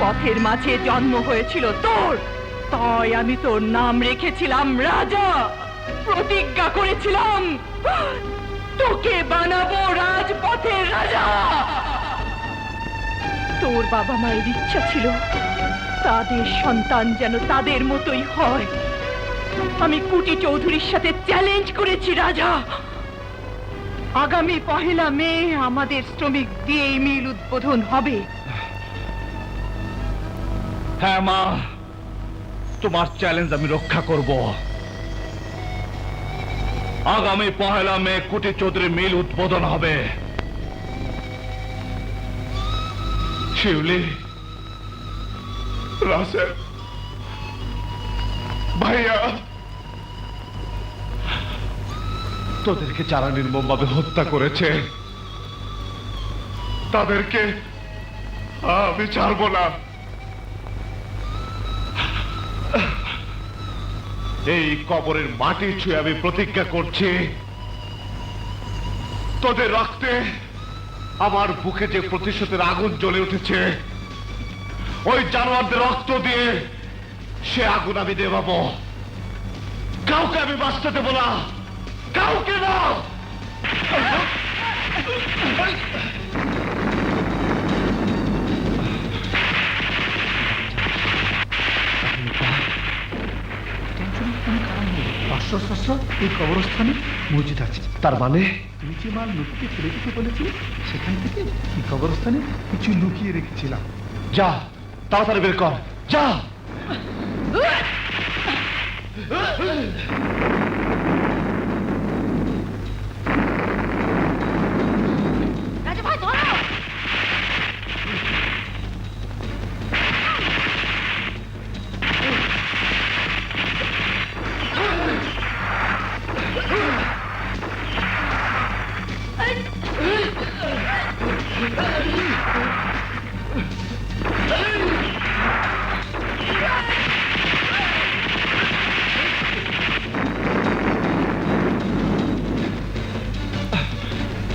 পথের মাঝে জন্ম হয়েছিল তোর, তাই আমি তোর নাম রেখেছিলাম রাজা। প্রতিজ্ঞা করেছিলাম তোকে বানাবো রাজপথের রাজা। তোর বাবা মায়ের ইচ্ছা ছিল তাদের সন্তান যেন তাদের মতোই হয়। আমি কুটি চৌধুরীর সাথে চ্যালেঞ্জ করেছি রাজা, আগামী 1 মে আমাদের শ্রমিক দিয়ে এই মিল উদ্বোধন হবে। হ্যাঁ মা, তোমার চ্যালেঞ্জ আমি রক্ষা করব। আগামী 1 মে কুটি চৌধুরী মিল উদ্বোধন হবে। শিউলি, রাসেল, ভাইয়া, তোদেরকে যারা নির্মমভাবে হত্যা করেছে তাদেরকে আমি ছাড়ব না। এই কবরের মাটি ছুঁয়ে আমি প্রতিজ্ঞা করছি, তোদের রক্তে আমার বুকে যে প্রতিশোধের আগুন জ্বলে উঠেছে, ওই জানোয়ারদের রক্ত দিয়ে সে আগুন আমি নেভাবো। কাউকে আমি বাঁচতে দেব না, কাউকে না। অস্ত্র এই কবরস্থানে মজুদ আছে। তার মানে তুমি যে মাল লুকিয়ে ফেলে দিতে বলেছিলে সেখান থেকে এই কবরস্থানে কিছু লুকিয়ে রেখেছিলাম। যা, তাড়াতাড়ি বের কর, যা।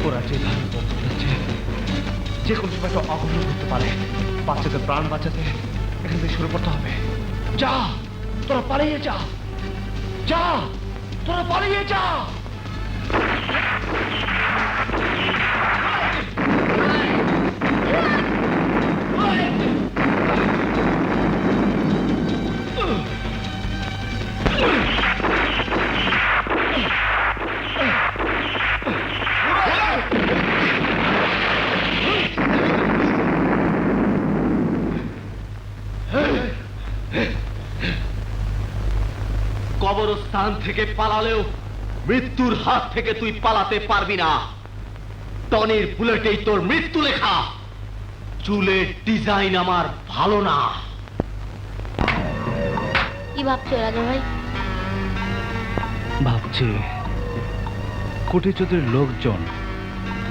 ওরা যেভাবে পৌঁছাচ্ছে যে কোনো সময় তো অঘটন করতে পারে। বাচ্চাদের প্রাণ বাঁচাতে এখান থেকে শুরু করতে হবে। যা, তোরা পালিয়ে যা, যা, তোরা পালিয়ে যা। কবরস্থান থেকে পালালেও মৃত্যুর হাত থেকে তুই পালাতে পারবি না। টনির বুলেটেই তোর মৃত্যু লেখা। চুলের ডিজাইন আমার ভালো না। কি ভাবছো রাজা ভাই? ভাবছি কোটি চৌধুরীর লোকজন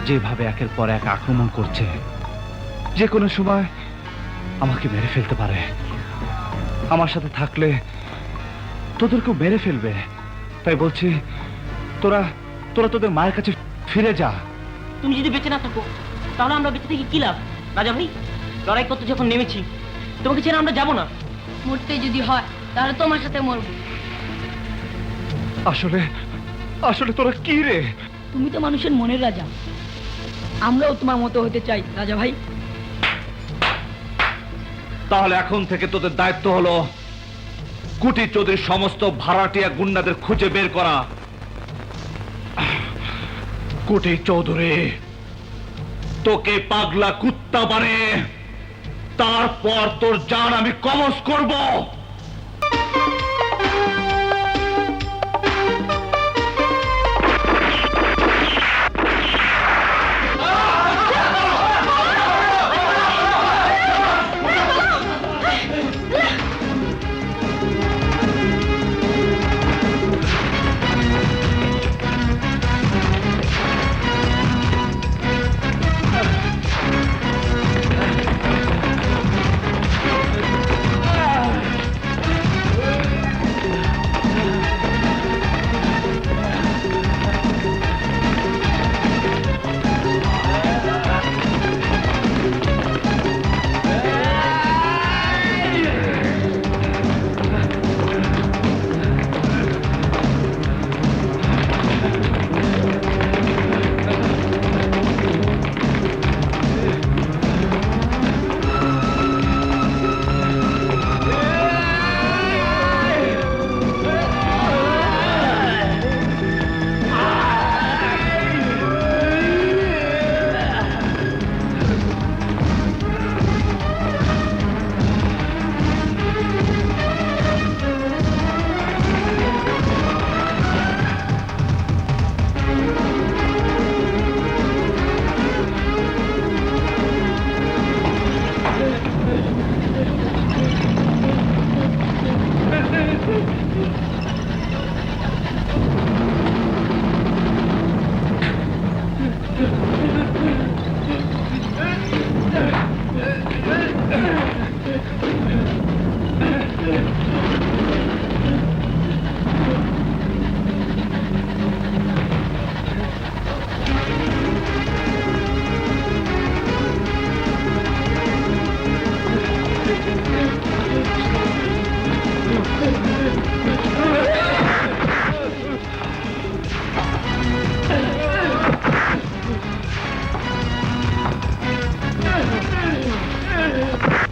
যেভাবে একের পর এক আক্রমণ করছে, যে কোনো সময় আমাকে মেরে ফেলতে পারে। আমার সাথে থাকলে তোদেরকেও মেরে ফেলবে। তাই বলছি তোরা তোরা তোদের মায়ের কাছে ফিরে যা। তুমি যদি বেঁচে না থাকো তাহলে আমরা বেঁচে থেকে কি লাভ রাজা ভাই? লড়াই করতে যখন নেমেছি তোমাকে ছেড়ে আমরা যাব না। মরতে যদি হয় তাহলে তোমার সাথে মরবো। আসলে আসলে তোরা কি রে? তুমি তো মানুষের মনের রাজা, আমরাও তোমার মতো হতে চাই রাজা ভাই। তাহলে এখন থেকে তোদের দায়িত্ব হলো কুটি চৌধুরীর সমস্ত ভাড়াটিয়া গুন্ডাদের খুঁজে বের করা। কুটি চৌধুরী তোকে পাগলা কুত্তা বানিয়ে তারপর তোর জান আমি কবজ করব।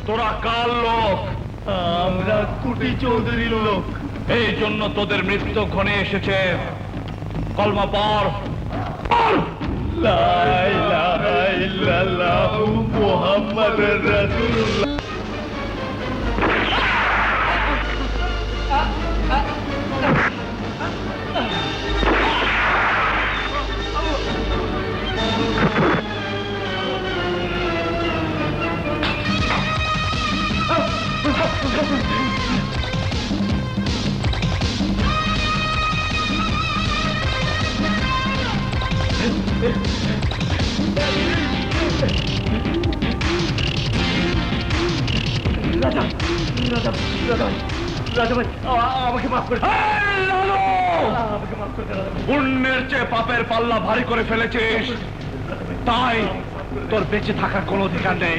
তোরা কার লোক? আমরা কুটি চৌধুরীর লোক। এই জন্য তোদের মৃত্যু ঘনে এসেছে। কলমা পড়। লা ইলাহা ইল্লাল্লাহু মুহাম্মাদুর রাসূলুল্লাহ। পুণ্যের চেয়ে পাপের পাল্লা ভারী করে ফেলেছিস, তাই তোর বেঁচে থাকার কোনো অধিকার নেই।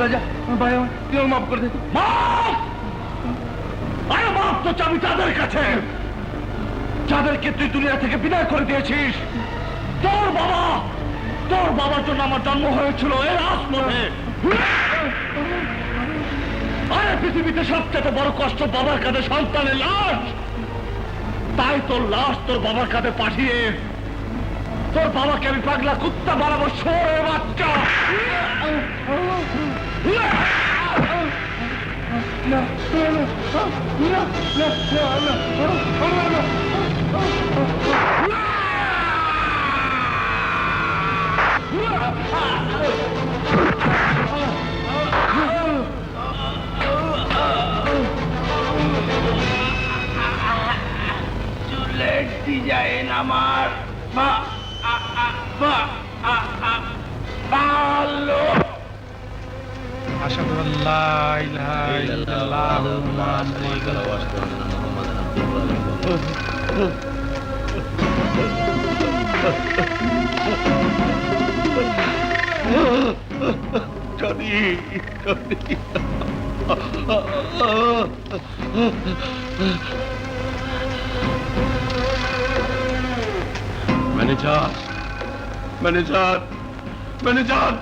রাজা ভাই আমার তুই মাফ করে দে। আরে মাপ তো চাবি তাদের কাছে যাদেরকে তুই দুনিয়া থেকে বিদায় করে দিয়েছিস। তোর বাবার জন্য আমার জন্ম হয়েছিল এর আসমনে। আরে পৃথিবীতে সবচেয়ে বড় কষ্ট বাবার কাঁধে সন্তানের লাশ। তাই তোর লাশ তোর বাবার কাঁধে পাঠিয়ে তোর বাবাকে আমি পাগলা কুত্তা বানাবো, শোরে বাচ্চা। চুলের ডিজাইন আমার ভালো। আশহাদু আল্লা ইলাহা ইল্লাল্লাহু ম্যানেজার ম্যানেজার ম্যানেজার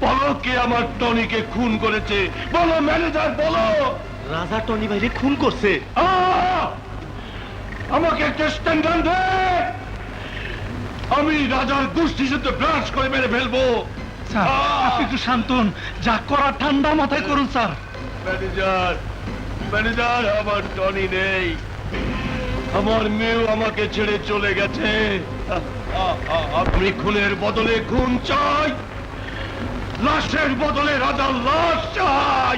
বলো কে আমার টনিকে খুন করেছে? বলো ম্যানেজার, বলো। রাজা টনি ভাইরে খুন করছে। আমাকে একটা স্ট্যান্ডার্ড দে। আমি রাজার গোষ্ঠীর সাথে ব্রাশ করে মেরে ফেলবো। স্যার আপনি একটু শান্ত হন, যা করার ঠান্ডা মাথায় করুন স্যার। ম্যানেজার ম্যানেজার আমার টনি নেই, আমার মেয়েও আমাকে ছেড়ে চলে গেছে। আপনি খুনের বদলে খুন চাই, লাশের বদলে রাজার লাশ চাই।